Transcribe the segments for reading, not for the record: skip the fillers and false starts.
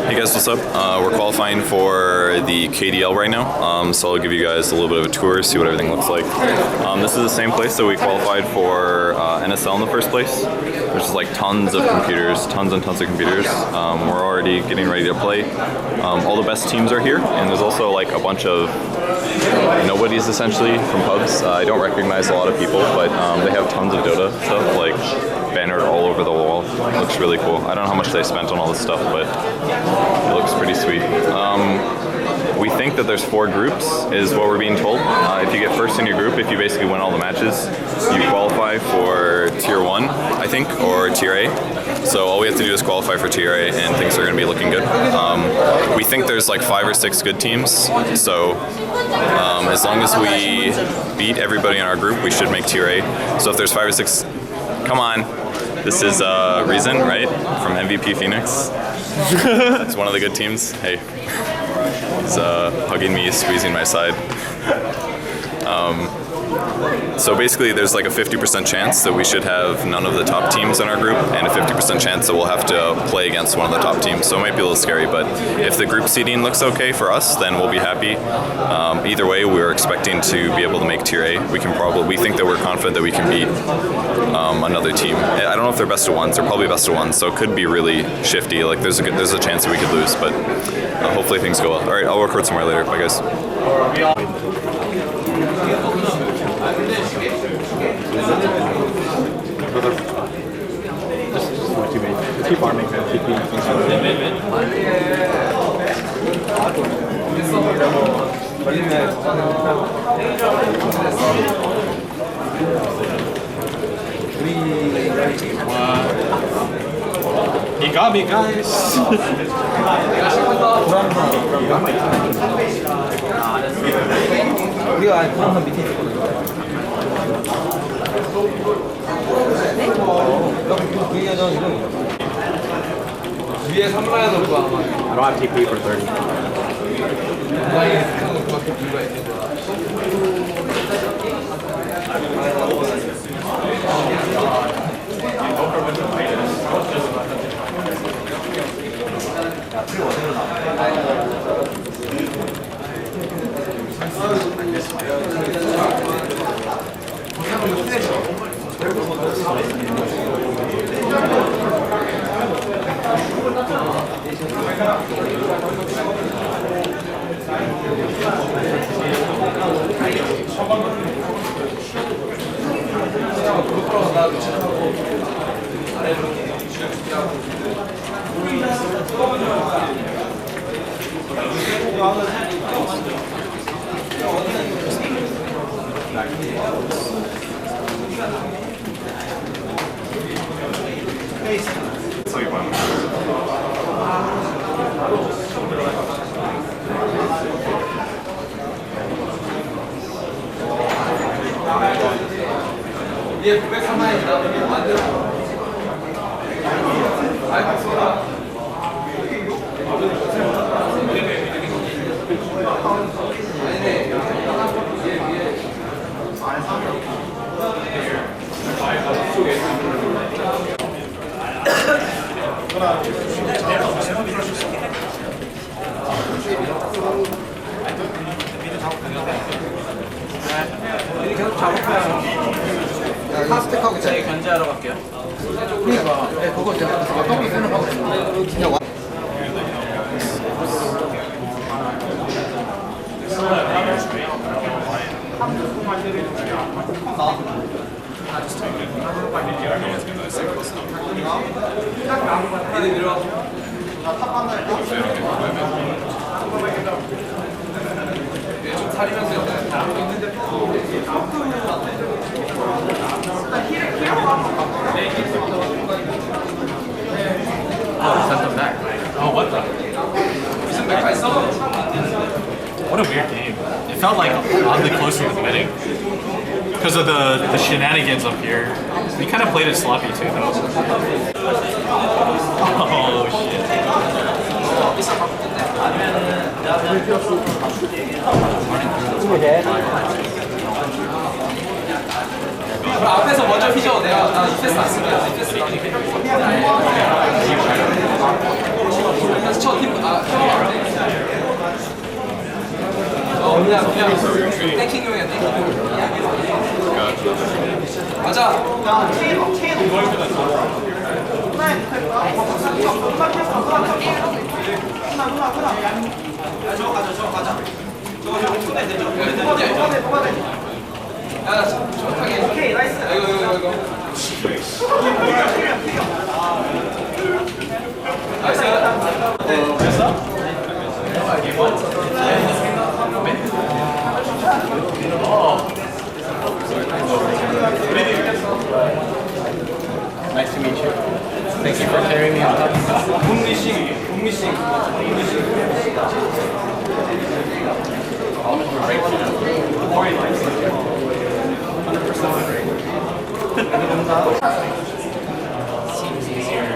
Hey guys, what's up? We're qualifying for the KDL right now, so I'll give you guys a little bit of a tour, see what everything looks like. This is the same place that we qualified for NSL in the first place. There's just like tons of computers, tons and tons of computers. We're already getting ready to play. All the best teams are here, and there's also like a bunch of nobodies essentially from pubs. I don't recognize a lot of people, but they have tons of Dota stuff like bannered all over the wall. It looks really cool. I don't know how much they spent on all this stuff, but it looks pretty sweet. We think that there's 4 groups, is what we're being told. If you get first in your group, if you basically win all the matches, you qualify for Tier 1, I think, or Tier A. So all we have to do is qualify for Tier A, and things are going to be looking good. We think there's like 5 or 6 good teams, so as long as we beat everybody in our group, we should make Tier A. So if there's 5 or 6, come on. This is Reason, right? From MVP Phoenix. It's one of the good teams. Hey. He's hugging me, squeezing my side. So basically there's like a 50% chance that we should have none of the top teams in our group, and a 50% chance that we'll have to play against one of the top teams. So it might be a little scary, but if the group seeding looks okay for us, then we'll be happy. Either way, we're expecting to be able to make Tier A. We think that we're confident that we can beat another team. I don't know if they're best of ones. They're probably best of ones, so it could be really shifty. Like there's a chance that we could lose, but hopefully things go well. All right, I'll record some more later. Bye, guys. Keep farming, man. Keep He got me, guys. 위에 3만야 넣을 거야 아마. I don't have TP for 30. 얘 903만이다. 완전. 아이고 쏘라. 계속 작업해요. 카스텍하고 제가 견제하러 갈게요. 그러니까 네, 그거 제가 어떤 거 생각하고 있는데 진짜 와. 좀 사리면서 Oh, what the? What a weird game. It felt like oddly close to the beginning because of the shenanigans up here. We kind of played it sloppy too, though. Oh shit. 그럼 앞에서 먼저 피죠. 나 이 패스 안 쓰면 이 패스 나니까. 그래서 첫 팀부터 땡킹용이야, 땡킹. 맞아. 저거 가자, 저거 가자. 저거 손에 대죠. 야, 정확하게. 오케이, 나이스. 이거. 나이스. 됐어? Nice to meet you. Thank you for carrying me on top. Seems easier.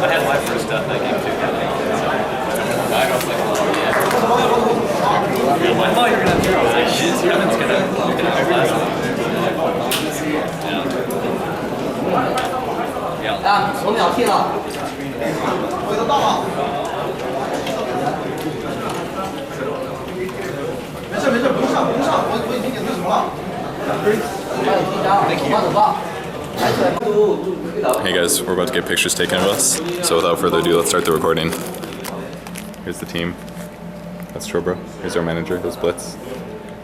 I had my first death that game too. I was like, oh yeah. I thought you were gonna throw. I was like, shit, Kevin's gonna have last one. Yeah. 啊，手秒替了。回头到了。没事，不用上，我已经给那什么了。Hey guys, we're about to get pictures taken of us. So without further ado, let's start the recording. Here's the team. That's Trobro. Here's our manager. Here's Blitz.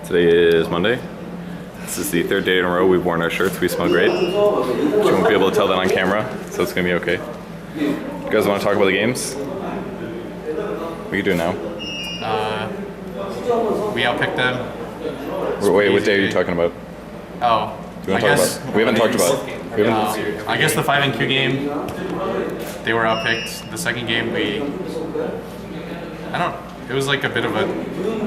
Today is Monday. This is the third day in a row we've worn our shirts. We smell great. You won't be able to tell that on camera, so it's gonna be okay. You guys want to talk about the games? We can do it now. We outpicked them. Wait, what day are you talking about? Oh, Do you want to talk about? We haven't talked about. We haven't. I guess the 5NQ game, they were outpicked. The second game, it was like a bit of a,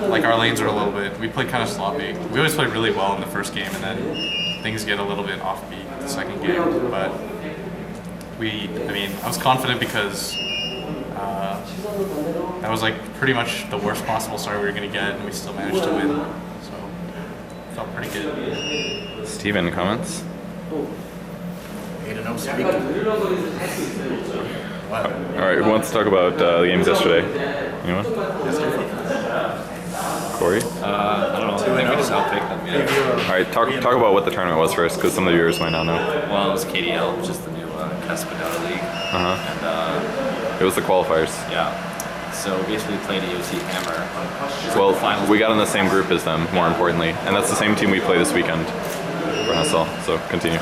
like our lanes are a little bit, we played kind of sloppy. We always played really well in the first game and then things get a little bit offbeat the second game. But I was confident because that was like pretty much the worst possible start we were going to get and we still managed to win. So, felt pretty good. Steven, comments? Alright, who wants to talk about the games yesterday? Anyone? Corey? I don't know. I think we just outpicked them. Yeah. Alright, talk about what the tournament was first, because some of the viewers might not know. Well, it was KDL, which is the new Espadota League. Uh-huh. And It was the qualifiers. yeah. So we basically played EoT.Hammer. Well, we got in the same group as them, more importantly, and that's the same team we play this weekend for NSL, so continue.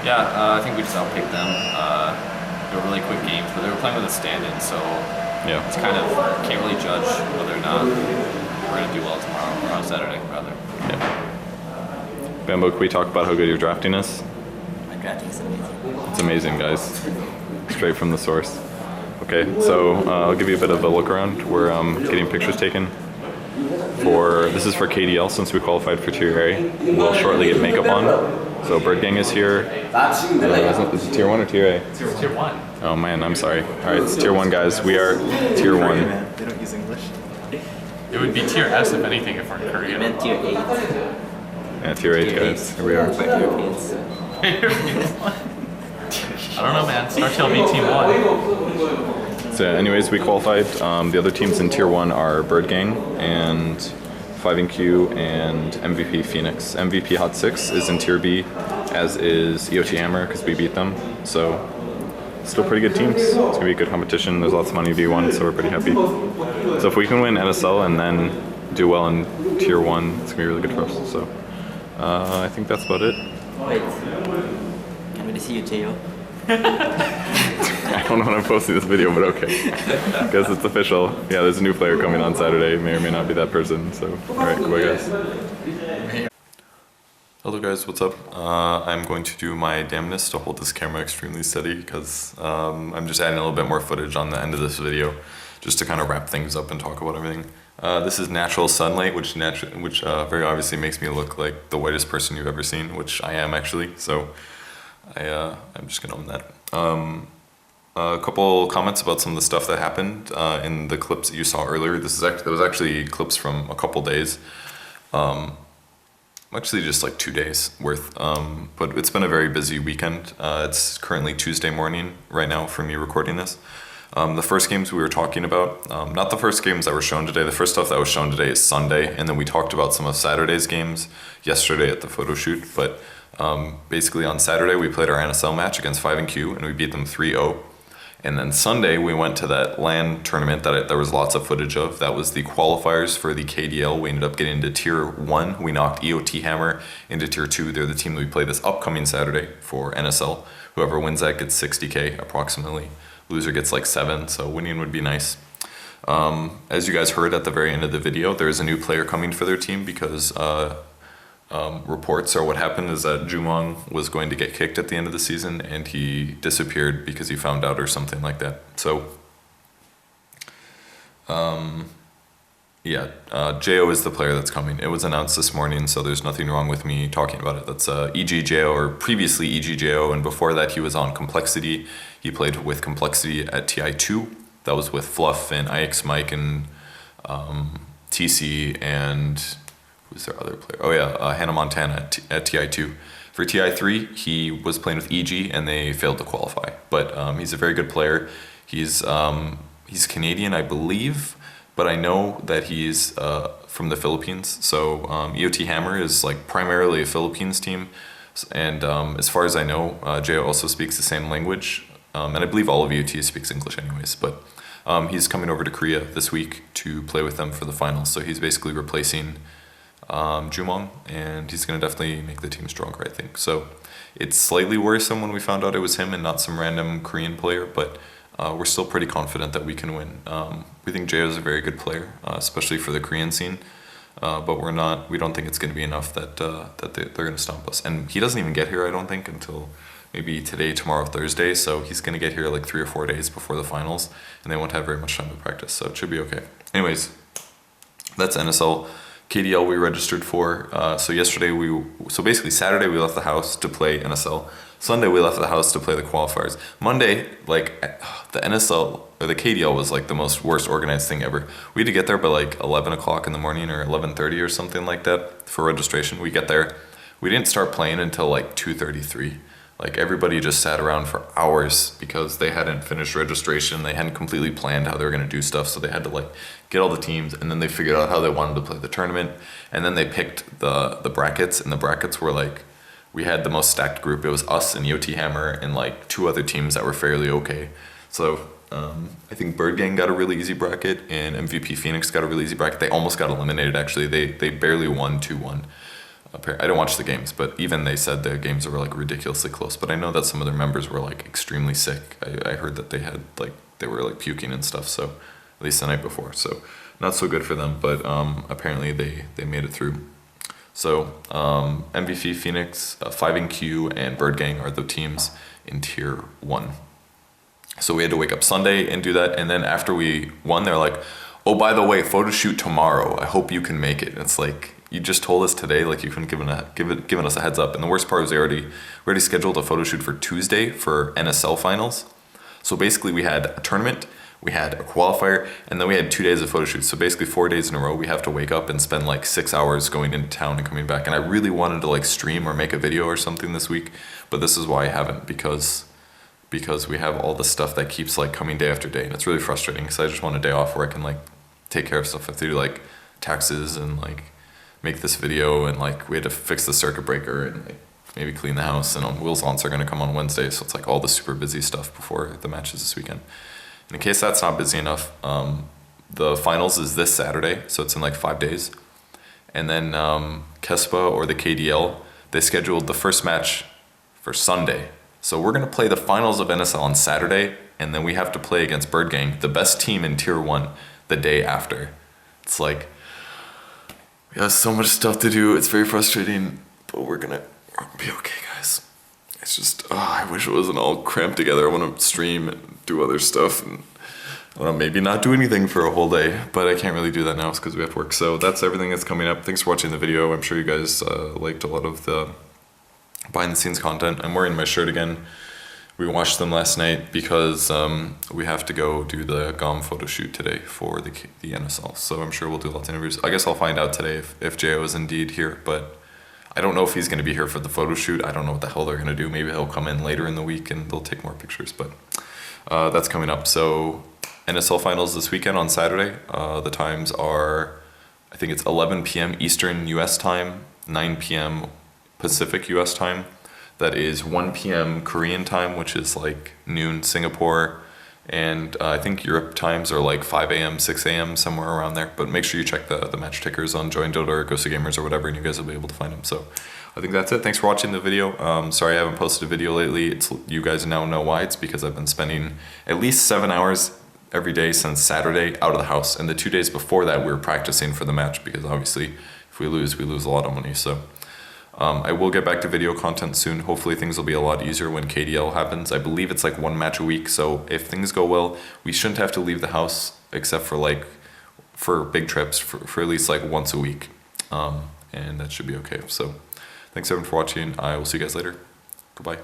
Yeah, I think we just outpicked them. They were really quick games, but they were playing with a stand-in, so Yeah. it's kind of, can't really judge whether or not we're going to do well tomorrow, or on Saturday, rather. Yeah. Bambo, can we talk about how good your drafting is? My drafting is amazing. It's amazing, guys. Straight from the source. Okay, so I'll give you a bit of a look around. We're getting pictures taken this is for KDL since we qualified for Tier A. We'll shortly get makeup on. So Bird Gang is here. Is it Tier 1 or Tier A? Tier 1. Oh man, I'm sorry. Alright, it's Tier 1 guys. We are Tier 1. They don't use English. It would be Tier S if anything if we're in Korea. I meant tier 8. Yeah, Tier 8 guys. Here we are. Like Europeans. I don't know, man. StarTail beat Team 1. So anyways, we qualified. The other teams in Tier 1 are Bird Gang and 5NQ and MVP Phoenix. MVP Hot 6 is in Tier B, as is EoT.Hammer because we beat them. So still pretty good teams. It's going to be a good competition. There's lots of money to be won, so we're pretty happy. So if we can win NSL and then do well in Tier 1, it's going to be really good for us. So I think that's about it. Wait. Can we see you, Teo? I don't know when I'm posting this video, but okay. Guess it's official. Yeah, there's a new player coming on Saturday. May or may not be that person. So, alright, goodbye guys. Hello guys, what's up? I'm going to do my damnness to hold this camera extremely steady because I'm just adding a little bit more footage on the end of this video just to kind of wrap things up and talk about everything. This is natural sunlight, which very obviously makes me look like the whitest person you've ever seen, which I am actually. So I'm just gonna own that. A couple comments about some of the stuff that happened in the clips that you saw earlier. That was actually clips from a couple days. Actually just like 2 days worth, but it's been a very busy weekend. It's currently Tuesday morning right now for me recording this. The first games we were talking about, not the first games that were shown today, the first stuff that was shown today is Sunday, and then we talked about some of Saturday's games yesterday at the Photoshoot, but basically on Saturday we played our NSL match against 5&Q and we beat them 3-0. And then Sunday we went to that LAN tournament that there was lots of footage of. That was the qualifiers for the KDL. We ended up getting into Tier 1. We knocked EoT.Hammer into Tier 2. They're the team that we play this upcoming Saturday for NSL. Whoever wins that gets 60K approximately. Loser gets like 7, so winning would be nice. As you guys heard at the very end of the video, there's a new player coming for their team because reports or what happened is that Jumong was going to get kicked at the end of the season and he disappeared because he found out or something like that. So Jo is the player that's coming. It was announced this morning, so there's nothing wrong with me talking about it. That's EGJO, or previously EGJO, and before that he was on Complexity. He played with Complexity at TI2. That was with Fluff and IX Mike and TC and who's their other player? Oh yeah, Hannah Montana at TI2. For TI3, he was playing with EG and they failed to qualify. But he's a very good player. He's Canadian, I believe, but I know that he's from the Philippines. So EoT.Hammer is like primarily a Philippines team. And as far as I know, Jo also speaks the same language. And I believe all of EoT speaks English anyways, but he's coming over to Korea this week to play with them for the finals. So he's basically replacing Jumong, and he's going to definitely make the team stronger, I think. So it's slightly worrisome when we found out it was him and not some random Korean player, but we're still pretty confident that we can win. We think Jo is a very good player, especially for the Korean scene, but we don't think it's going to be enough that they're going to stomp us. And he doesn't even get here, I don't think, until maybe today, tomorrow, Thursday, so he's going to get here like 3 or 4 days before the finals, and they won't have very much time to practice, so it should be okay. Anyways, that's NSL. KDL we registered for. So basically Saturday we left the house to play NSL. Sunday we left the house to play the qualifiers. Monday, like the NSL or the KDL was like the worst organized thing ever. We had to get there by like 11 o'clock in the morning or 11:30 or something like that for registration. We get there. We didn't start playing until like 2:33. Like everybody just sat around for hours because they hadn't finished registration. They hadn't completely planned how they were going to do stuff. So they had to like get all the teams, and then they figured out how they wanted to play the tournament. And then they picked the brackets, and the brackets were like, we had the most stacked group. It was us and EoT.Hammer and like 2 other teams that were fairly okay. So I think Bird Gang got a really easy bracket and MVP Phoenix got a really easy bracket. They almost got eliminated actually. They barely won 2-1. I didn't watch the games, but even they said the games were like ridiculously close. But I know that some of their members were like extremely sick. I heard that they were like puking and stuff. So at least the night before. So not so good for them. But apparently they made it through. So MVP Phoenix, 5&Q, and Bird Gang are the teams in Tier 1. So we had to wake up Sunday and do that. And then after we won, they're like, oh, by the way, Photoshoot tomorrow. I hope you can make it. And it's like, you just told us today, like you couldn't given us a heads up. And the worst part was we already scheduled a photo shoot for Tuesday for NSL finals. So basically we had a tournament, we had a qualifier, and then we had 2 days of photo shoots. So basically 4 days in a row, we have to wake up and spend like 6 hours going into town and coming back. And I really wanted to like stream or make a video or something this week, but this is why I haven't, because we have all the stuff that keeps like coming day after day. And it's really frustrating because I just want a day off where I can like take care of stuff. I have to do like taxes and like make this video, and like we had to fix the circuit breaker and like maybe clean the house, and Will's aunts are going to come on Wednesday, so it's like all the super busy stuff before the matches this weekend. And in case that's not busy enough, the finals is this Saturday, so it's in like 5 days. And then Kespa or the KDL, they scheduled the first match for Sunday. So we're going to play the finals of NSL on Saturday, and then we have to play against Bird Gang, the best team in Tier 1, the day after. It's like, we have so much stuff to do. It's very frustrating, but we're gonna be okay, guys. It's just, I wish it wasn't all cramped together. I want to stream and do other stuff, and well, maybe not do anything for a whole day, but I can't really do that now because we have work. So that's everything that's coming up. Thanks for watching the video. I'm sure you guys liked a lot of the behind the scenes content. I'm wearing my shirt again. We watched them last night because we have to go do the GOM photo shoot today for the NSL. So I'm sure we'll do lots of interviews. I guess I'll find out today if Jo is indeed here, but I don't know if he's going to be here for the photo shoot. I don't know what the hell they're going to do. Maybe he'll come in later in the week and they'll take more pictures, but that's coming up. So NSL finals this weekend on Saturday. The times are, I think it's 11 p.m. Eastern US time, 9 p.m. Pacific US time. That is 1 p.m. Korean time, which is like noon Singapore. And I think Europe times are like 5 a.m., 6 a.m., somewhere around there. But make sure you check the match tickers on Join Dota or Ghost of Gamers or whatever, and you guys will be able to find them. So I think that's it. Thanks for watching the video. Sorry I haven't posted a video lately. You guys now know why. It's because I've been spending at least 7 hours every day since Saturday out of the house. And the 2 days before that, we were practicing for the match because obviously if we lose a lot of money. So I will get back to video content soon. Hopefully things will be a lot easier when KDL happens. I believe it's like 1 match a week. So if things go well, we shouldn't have to leave the house except for big trips for at least like once a week. And that should be okay. So thanks everyone for watching. I will see you guys later. Goodbye.